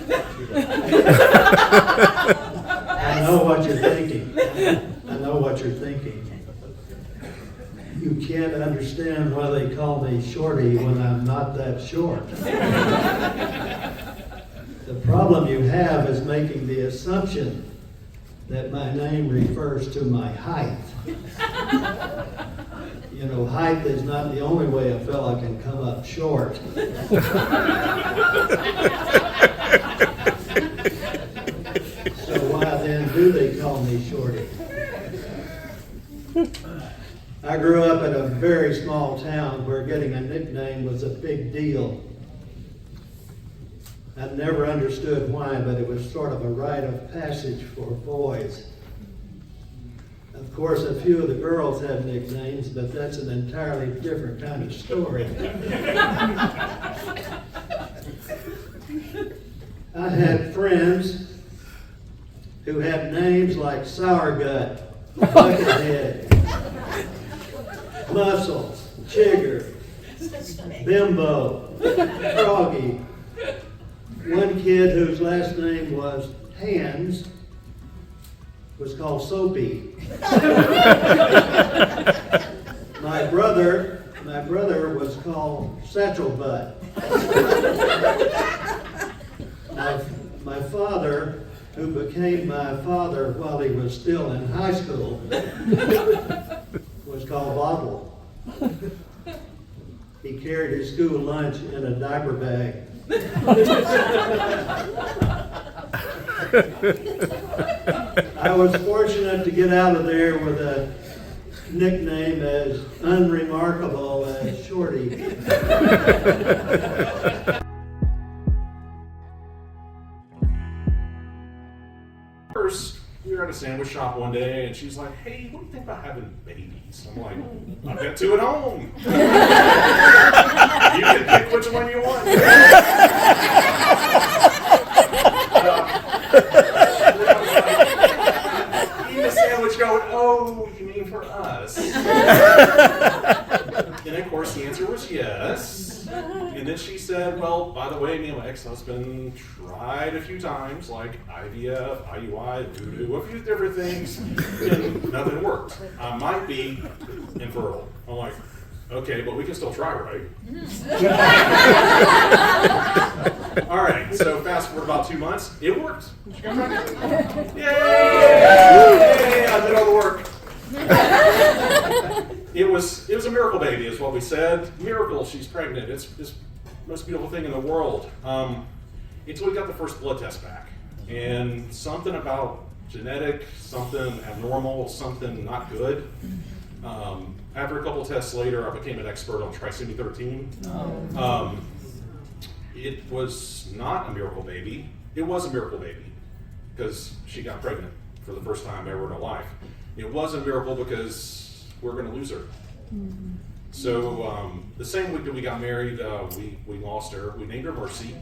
I know what you're thinking. I know what you're thinking. You can't understand why they call me Shorty when I'm not that short. The problem you have is making the assumption that my name refers to my height. You know, height is not the only way a fella can come up short. So why then do they call me Shorty? I grew up in a very small town where getting a nickname was a big deal. I never understood why, but it was sort of a rite of passage for boys. Of course, a few of the girls had nicknames, but that's an entirely different kind of story. I had friends who had names like Sour Gut, Buckethead, Muscles, Chigger, Bimbo, Froggy. One kid whose last name was Hands was called Soapy. My brother was called Satchel Butt. My father, who became my father while he was still in high school, was called Bottle. He carried his school lunch in a diaper bag. I was fortunate to get out of there with a nickname as unremarkable as Shorty. First, we were at a sandwich shop one day, and she's like, "Hey, what do you think about having babies?" I'm like, "I've got two at home. You can pick which one you want." Eating a sandwich going, "Oh, you mean for us?" And of course the answer was yes. And then she said, "Well, by the way, me and my ex-husband tried a few times, like IVF, IUI, voodoo, a few different things, and nothing worked. I might be infertile." I'm like, "Okay, but we can still try, right?" All right, so fast forward about 2 months, it worked. She got pregnant. Yay! Yay! I did all the work. It was a miracle baby, is what we said. Miracle, she's pregnant. It's the most beautiful thing in the world. Until we got the first blood test back. And something about genetic, something abnormal, something not good. After a couple tests later, I became an expert on trisomy 13. It was not a miracle baby. It was a miracle baby because she got pregnant for the first time ever in her life. It was a miracle because we're going to lose her. So the same week that we got married, we lost her. We named her Mercy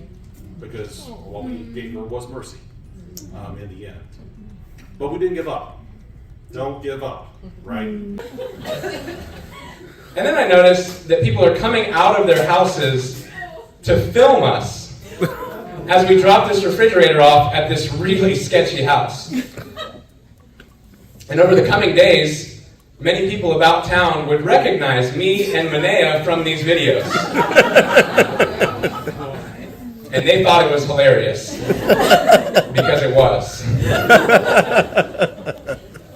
because what we gave her was mercy in the end. But we didn't give up. Don't give up, right? And then I noticed that people are coming out of their houses to film us as we drop this refrigerator off at this really sketchy house. And over the coming days, many people about town would recognize me and Manea from these videos. And they thought it was hilarious. Because it was.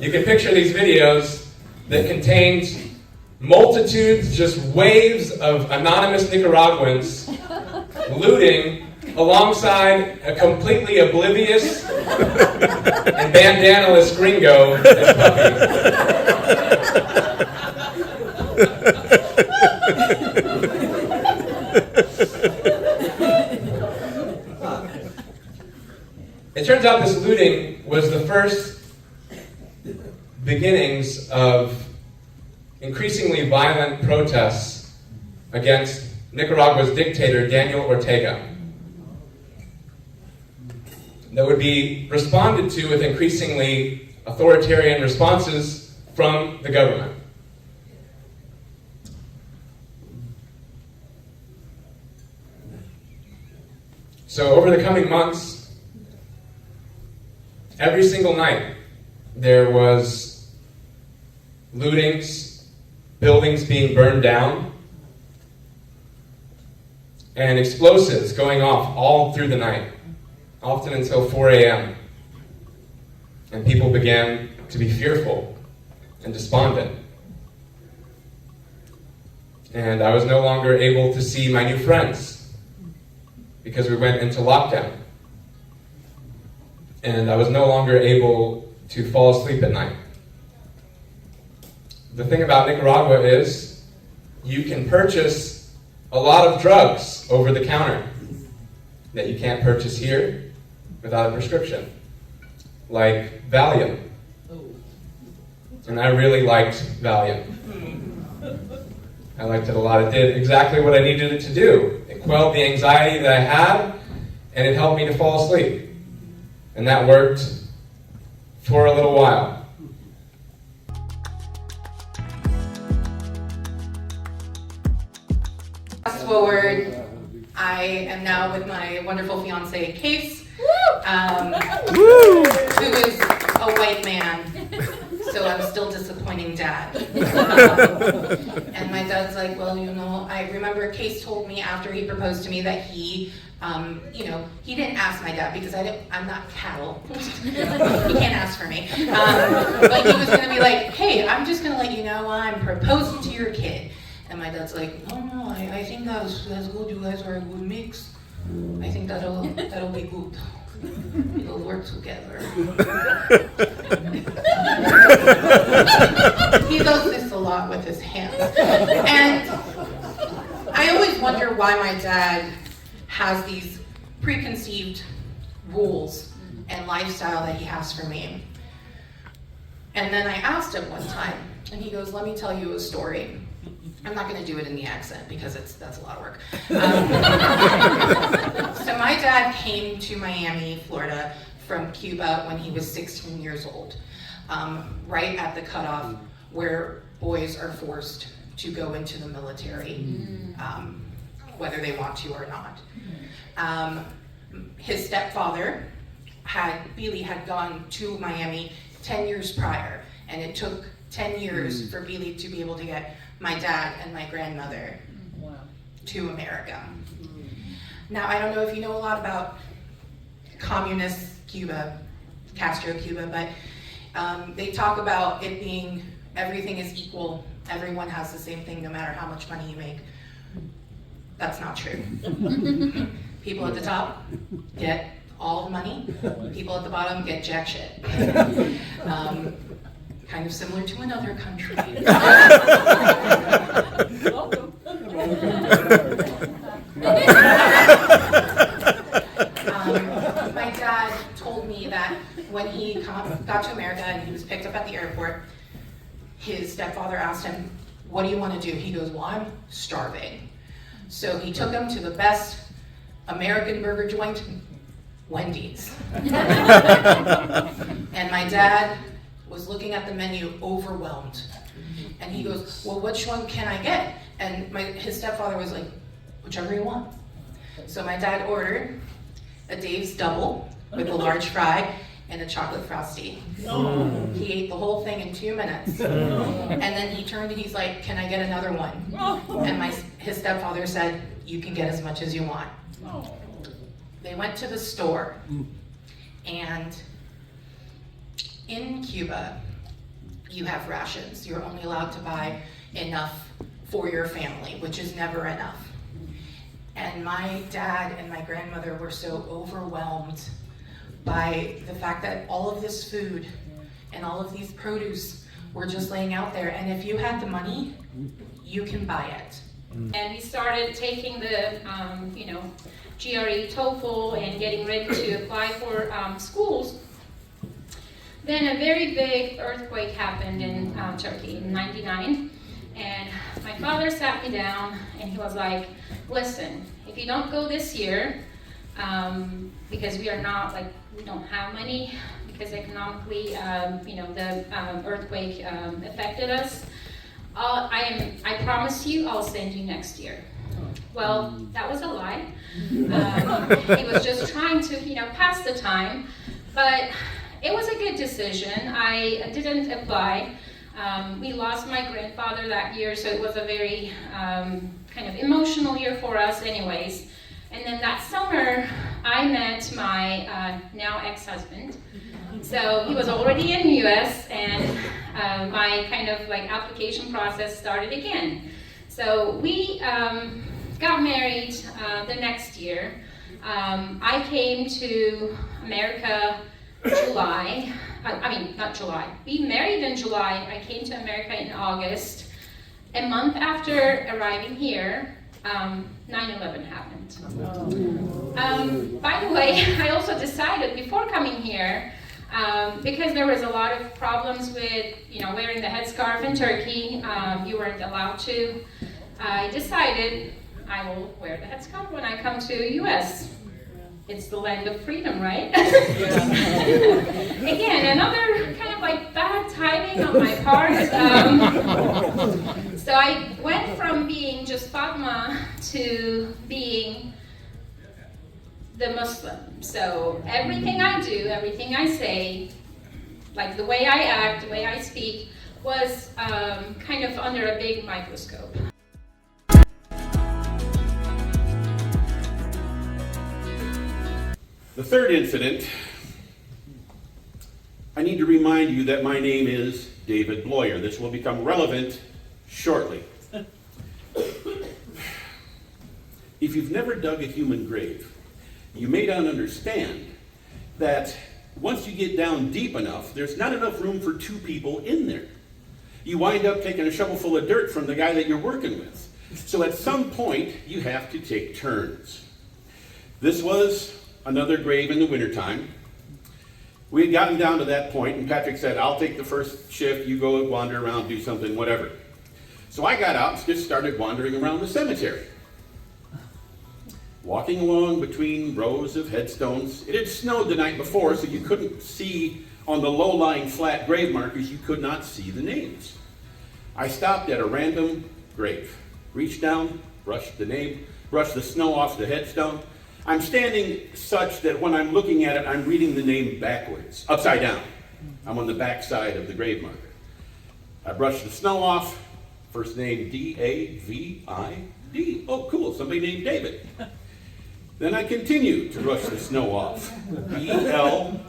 You can picture these videos that contained multitudes, just waves of anonymous Nicaraguans looting alongside a completely oblivious and bandana-less gringo and puppy. It turns out this looting was the first beginnings of increasingly violent protests against Nicaragua's dictator, Daniel Ortega, that would be responded to with increasingly authoritarian responses from the government. So over the coming months, every single night there was lootings, buildings being burned down, and explosives going off all through the night, often until 4 a.m. And people began to be fearful and despondent. And I was no longer able to see my new friends because we went into lockdown. And I was no longer able to fall asleep at night. The thing about Nicaragua is you can purchase a lot of drugs over the counter that you can't purchase here without a prescription, like Valium. And I really liked Valium. I liked it a lot. It did exactly what I needed it to do. It quelled the anxiety that I had, and it helped me to fall asleep. And that worked for a little while. Fast forward, I am now with my wonderful fiance, Case, who is a white man, so I'm still disappointing dad. And my dad's like, well, you know, I remember Case told me after he proposed to me that he, he didn't ask my dad because I'm not cattle. He can't ask for me. But he was gonna be like, hey, I'm just gonna let you know I'm proposing to your kid. And my dad's like, no, I think that's good. You guys are a good mix. I think that'll be good. We'll work together. He does this a lot with his hands. And I always wonder why my dad has these preconceived rules and lifestyle that he has for me. And then I asked him one time, and he goes, let me tell you a story. I'm not going to do it in the accent because that's a lot of work. So my dad came to Miami, Florida from Cuba when he was 16 years old, right at the cutoff where boys are forced to go into the military, whether they want to or not. His stepfather, Billy had gone to Miami 10 years prior, and it took 10 years for Billy to be able to get my dad and my grandmother to America. Now, I don't know if you know a lot about communist Cuba, Castro Cuba, but they talk about it being everything is equal, everyone has the same thing no matter how much money you make. That's not true. People at the top get all the money, people at the bottom get jack shit. Kind of similar to another country. My dad told me that when he got to America and he was picked up at the airport, his stepfather asked him, what do you want to do? He goes, well, I'm starving. So he took him to the best American burger joint, Wendy's. And my dad was looking at the menu overwhelmed. And he goes, well, which one can I get? And his stepfather was like, whichever you want. So my dad ordered a Dave's Double with a large fry and a chocolate frosty. He ate the whole thing in 2 minutes. And then he turned and he's like, can I get another one? And his stepfather said, you can get as much as you want. They went to the store, and in Cuba, you have rations. You're only allowed to buy enough for your family, which is never enough. And my dad and my grandmother were so overwhelmed by the fact that all of this food and all of these produce were just laying out there. And if you had the money, you can buy it. And we started taking the, GRE, TOEFL, and getting ready to apply for schools. Then a very big earthquake happened in Turkey in '99, and my father sat me down and he was like, listen, if you don't go this year, because we don't have money, because economically, the earthquake affected us, I promise you I'll send you next year. Well, that was a lie. He was just trying to, pass the time, but it was a good decision. I didn't apply. We lost my grandfather that year, so it was a very kind of emotional year for us anyways. And then that summer, I met my now ex-husband. So he was already in the US, and my kind of like application process started again. So we got married the next year. I came to America July. Not July. We married in July. I came to America in August. A month after arriving here, 9/11 happened. By the way, I also decided before coming here, because there was a lot of problems with, wearing the headscarf in Turkey, you weren't allowed to. I decided I will wear the headscarf when I come to US. It's the land of freedom, right? Again, another kind of like bad timing on my part. So I went from being just Fatma to being the Muslim. So everything I do, everything I say, like the way I act, the way I speak, was kind of under a big microscope. The third incident, I need to remind you that my name is David Bloyer. This will become relevant shortly. If you've never dug a human grave, you may not understand that once you get down deep enough, there's not enough room for two people in there. You wind up taking a shovel full of dirt from the guy that you're working with. So at some point, you have to take turns. This was another grave in the wintertime. We had gotten down to that point, and Patrick said, I'll take the first shift, you go wander around, do something, whatever. So I got out and just started wandering around the cemetery. Walking along between rows of headstones. It had snowed the night before, so you couldn't see on the low-lying flat grave markers, you could not see the names. I stopped at a random grave, reached down, brushed the snow off the headstone. I'm standing such that when I'm looking at it, I'm reading the name backwards, upside down. I'm on the back side of the grave marker. I brushed the snow off, first name D-A-V-I-D. Oh, cool, somebody named David. Then I continued to brush the snow off. B-L-O-Y-E-R.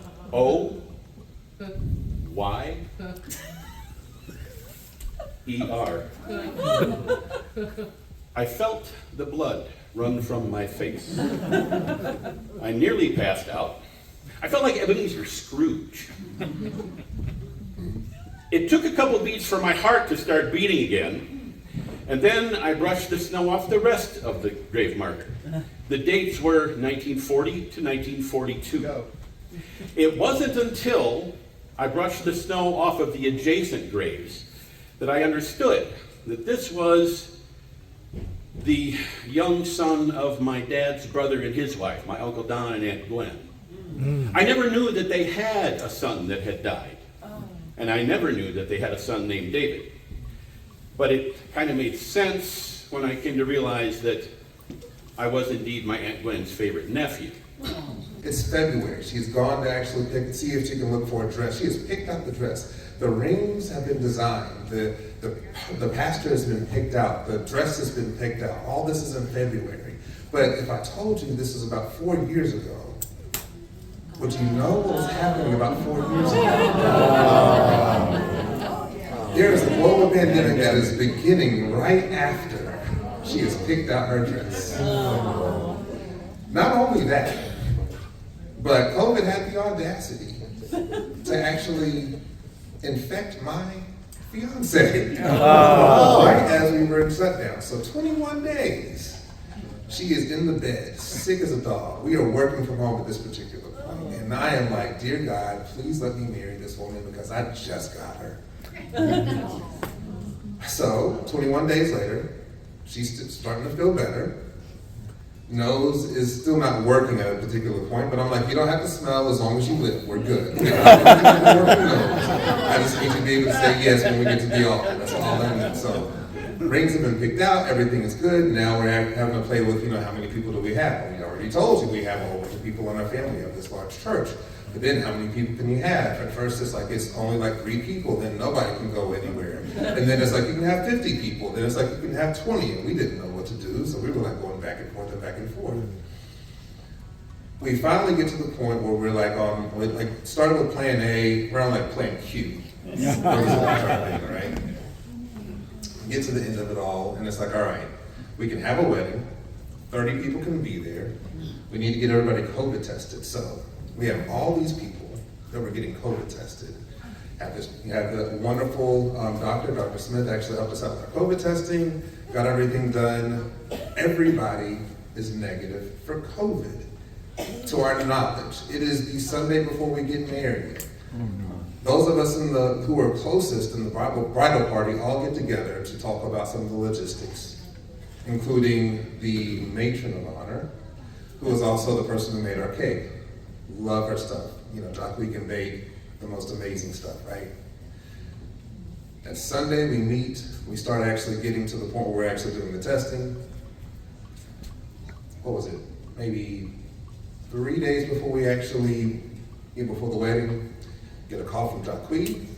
I felt the blood run from my face. I nearly passed out. I felt like Ebenezer Scrooge. It took a couple beats for my heart to start beating again, and then I brushed the snow off the rest of the grave marker. The dates were 1940 to 1942. It wasn't until I brushed the snow off of the adjacent graves that I understood that this was the young son of my dad's brother and his wife, my Uncle Don and Aunt Gwen. I never knew that they had a son that had died. And I never knew that they had a son named David. But it kind of made sense when I came to realize that I was indeed my Aunt Gwen's favorite nephew. It's February. She's gone to actually see if she can look for a dress. She has picked out the dress. The rings have been designed. The pastor has been picked out. The dress has been picked out. All this is in February. But if I told you this is about 4 years ago, would you know what was happening about 4 years ago? There is a global pandemic that is beginning right after she has picked out her dress. Not only that, but COVID had the audacity to actually infect my fiance right as we were in shutdown. So 21 days, she is in the bed, sick as a dog. We are working from home at this particular point. And I am like, dear God, please let me marry this woman because I just got her. So 21 days later, she's starting to feel better. Nose is still not working at a particular point, but I'm like, you don't have to smell as long as you live. We're good. I just need to be able to say yes when we get to the altar. That's all I need. So rings have been picked out. Everything is good. Now we're having to play with, how many people do we have? We already told you we have a whole bunch of people in our family of this large church. But then how many people can you have? At first it's like it's only like 3 people, then nobody can go anywhere. And then it's like you can have 50 people, then it's like you can have 20, and we didn't know what to do, so we were like going back and forth and back and forth. We finally get to the point where we're like, started with plan A, we're on like plan Q. Right? Get to the end of it all, and it's like, all right, we can have a wedding, 30 people can be there, we need to get everybody COVID tested. So we have all these people that were getting COVID tested. We have the wonderful doctor, Dr. Smith, actually helped us out with our COVID testing, got everything done. Everybody is negative for COVID, to our knowledge. It is the Sunday before we get married. Those of us who are closest in the bridal party all get together to talk about some of the logistics, including the matron of honor, who is also the person who made our cake. Love her stuff. You know, Jacqueline can bake the most amazing stuff, right? That Sunday we meet, we start actually getting to the point where we're actually doing the testing. What was it? Maybe 3 days before we actually, before the wedding, get a call from Jacqueline.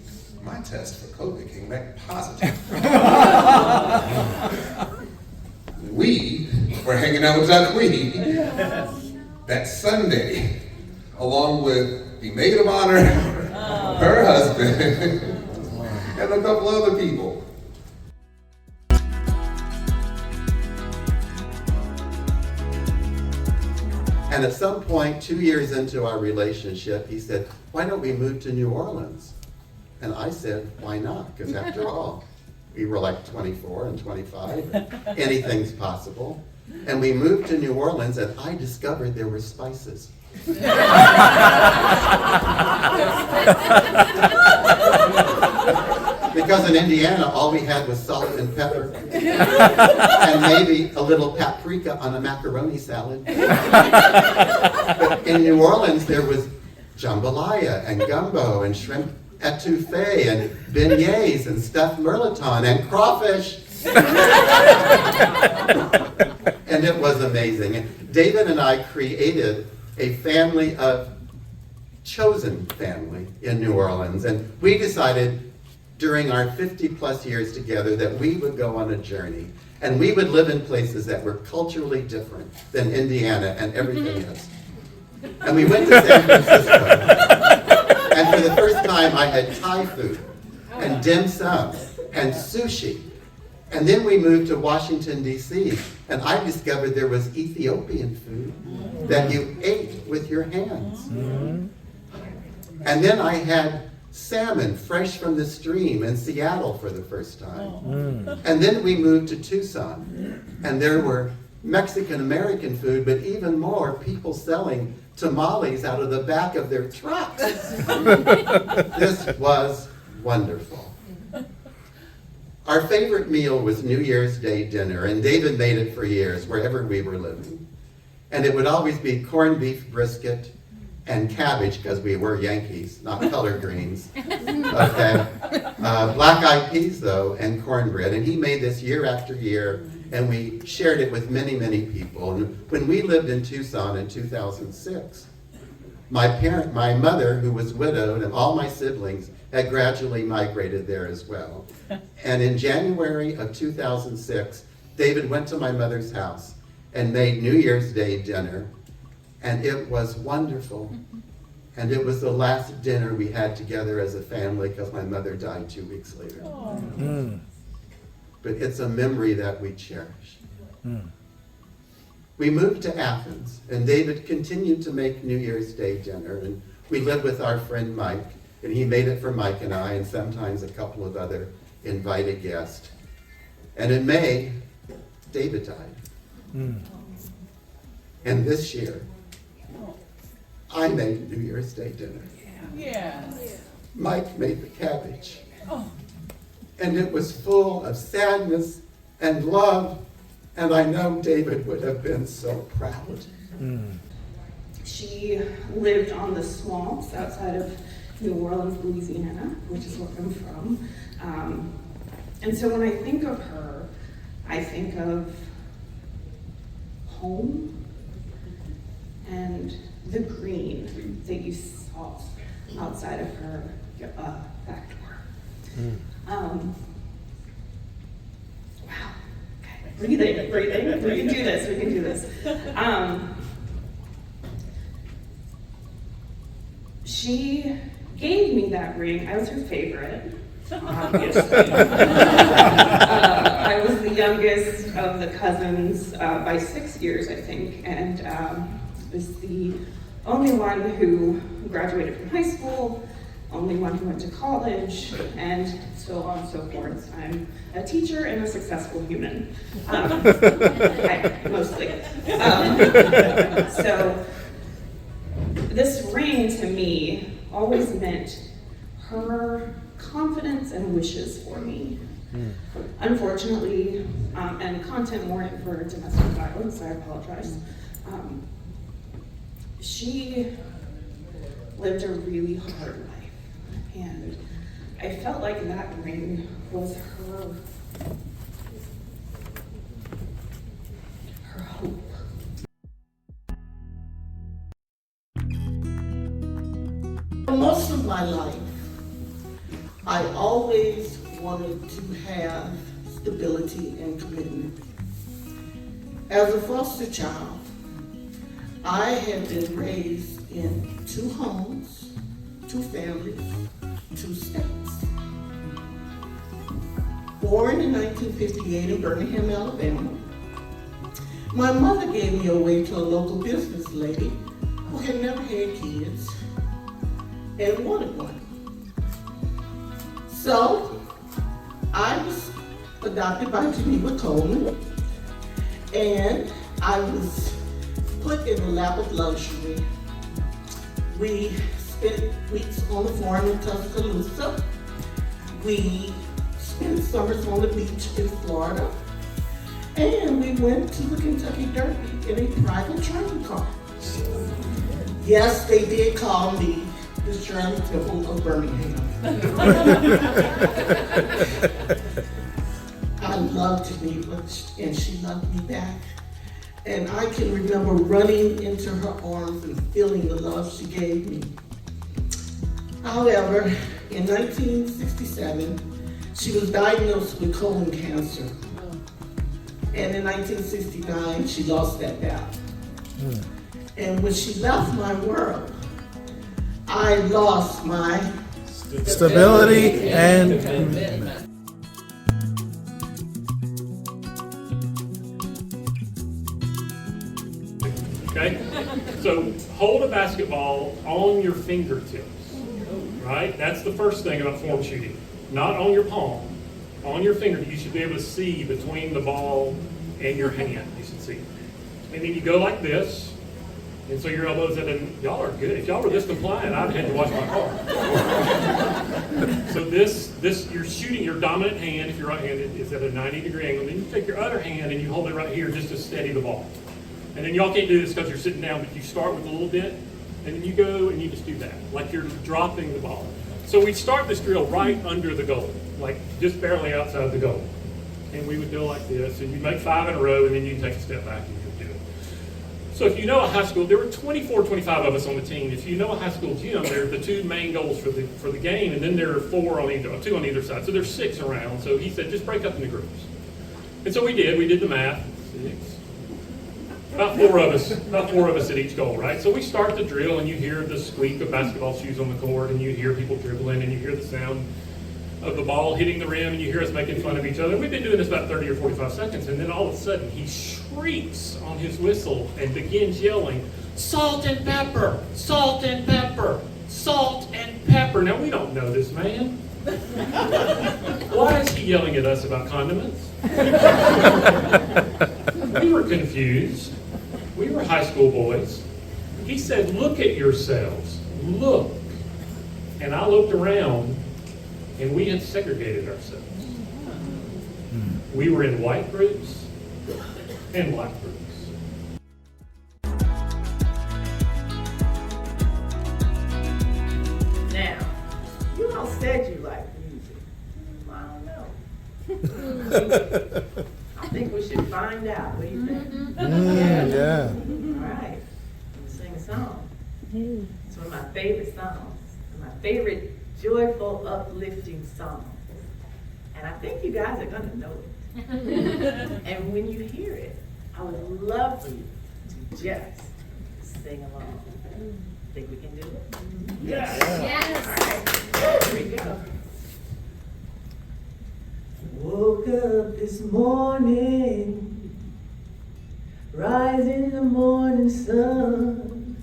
My test for COVID came back positive. We were hanging out with Jacqueline that Sunday, along with the maid of honor, her husband, and a couple other people. And at some point, 2 years into our relationship, he said, why don't we move to New Orleans? And I said, why not? Because after all, we were like 24 and 25, anything's possible. And we moved to New Orleans, and I discovered there were spices. Because in Indiana, all we had was salt and pepper, and maybe a little paprika on a macaroni salad. But in New Orleans, there was jambalaya and gumbo and shrimp etouffee and beignets and stuffed mirliton and crawfish. And it was amazing. And David and I created a family of chosen family in New Orleans, and we decided during our 50 plus years together that we would go on a journey, and we would live in places that were culturally different than Indiana and everything else. And we went to San Francisco, and for the first time I had Thai food and dim sum and sushi. And then we moved to Washington, D.C., and I discovered there was Ethiopian food that you ate with your hands. And then I had salmon fresh from the stream in Seattle for the first time. And then we moved to Tucson, and there were Mexican-American food, but even more, people selling tamales out of the back of their trucks. This was wonderful. Our favorite meal was New Year's Day dinner, and David made it for years, wherever we were living. And it would always be corned beef brisket and cabbage, because we were Yankees, not collard greens. Okay. Black-eyed peas, though, and cornbread. And he made this year after year, and we shared it with many, many people. And when we lived in Tucson in 2006, my mother, who was widowed, and all my siblings had gradually migrated there as well. And in January of 2006, David went to my mother's house and made New Year's Day dinner. And it was wonderful. And it was the last dinner we had together as a family because my mother died 2 weeks later. But it's a memory that we cherish. We moved to Athens, and David continued to make New Year's Day dinner. And we lived with our friend Mike, and he made it for Mike and I, and sometimes a couple of other invited guests. And in May, David died. And this year, I made New Year's Day dinner. Mike made the cabbage. And it was full of sadness and love, and I know David would have been so proud. She lived on the swamps outside of New Orleans, Louisiana, which is where I'm from. And so when I think of her, I think of home and the green that you saw outside of her back door. Wow. Okay. Breathing. We can do this. She gave me that ring. I was her favorite, obviously. I was the youngest of the cousins by 6 years, I think, and was the only one who graduated from high school, only one who went to college, and so on and so forth. I'm a teacher and a successful human, mostly. So this ring to me always meant her confidence and wishes for me. Unfortunately, and content warning for domestic violence, I apologize. She lived a really hard life, and I felt like that ring was her hope. Most of my life, I always wanted to have stability and commitment. As a foster child, I had been raised in 2 homes, 2 families, 2 states. Born in 1958 in Birmingham, Alabama, my mother gave me away to a local business lady who had never had kids and wanted one. So I was adopted by Geneva Coleman, and I was put in the lap of luxury. We spent weeks on the farm in Tuscaloosa. We spent summers on the beach in Florida. And we went to the Kentucky Derby in a private train car. Yes, they did call me the Shirley Temple of Birmingham. I loved Geneva, and she loved me back. And I can remember running into her arms and feeling the love she gave me. However, in 1967, she was diagnosed with colon cancer. And in 1969, she lost that battle. And when she left my world, I lost my stability and commitment. Okay? So hold a basketball on your fingertips, right? That's the first thing about form shooting. Not on your palm, on your finger. You should be able to see between the ball and your hand. You should see. And then you go like this, and so your elbows at an, y'all are good. If y'all were this compliant, I'd have to wash my car. So this, you're shooting your dominant hand, if you're right-handed, is at a 90-degree angle. Then you take your other hand and you hold it right here just to steady the ball. And then y'all can't do this because you're sitting down, but you start with a little bit, and then you go and you just do that, like you're dropping the ball. So we'd start this drill right under the goal, like just barely outside the goal. And we would go like this, and you'd make 5 in a row, and then you take a step back and you'd do it. So if you know a high school, there were 24, 25 of us on the team. If you know a high school gym, there are the 2 main goals for the game, and then there are 4 on either, 2 on either side. So there's 6 around. So he said, just break up into groups. And so we did the math. 6. About four of us at each goal, right? So we start the drill, and you hear the squeak of basketball shoes on the court, and you hear people dribbling, and you hear the sound of the ball hitting the rim, and you hear us making fun of each other. We've been doing this about 30 or 45 seconds, and then all of a sudden, he shrieks on his whistle and begins yelling, "Salt and pepper, salt and pepper, salt and pepper." Now, we don't know this man. Why is he yelling at us about condiments? We were confused. We were high school boys. He said, "Look at yourselves. Look." And I looked around, and we had segregated ourselves. We were in white groups and black groups. Now, you all said you like music. I don't know. I think we should find out. What do you think? Yeah. All right. Sing favorite songs, my favorite joyful, uplifting songs. And I think you guys are gonna know it. And when you hear it, I would love for you to just sing along. Think we can do it? Yes. Yes. All right, here we go. Woke up this morning, rise in the morning sun,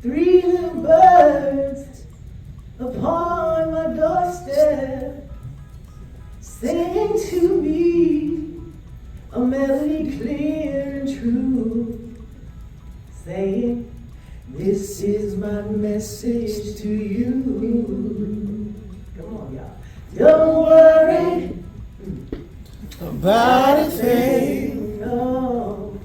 3 little birds upon my doorstep, singing to me a melody clear and true, saying, this is my message to you. Come on, y'all. Don't worry About a thing, no,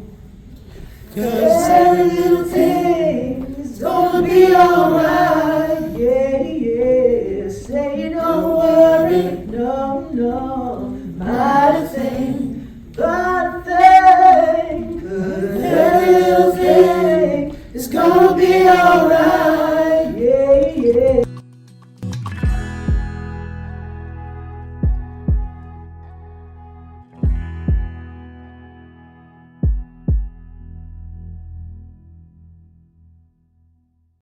'cause every little thing is gonna be alright. Yeah, yeah. Say don't worry, no, no, about a thing, but a thing. 'Cause every little thing is gonna be alright.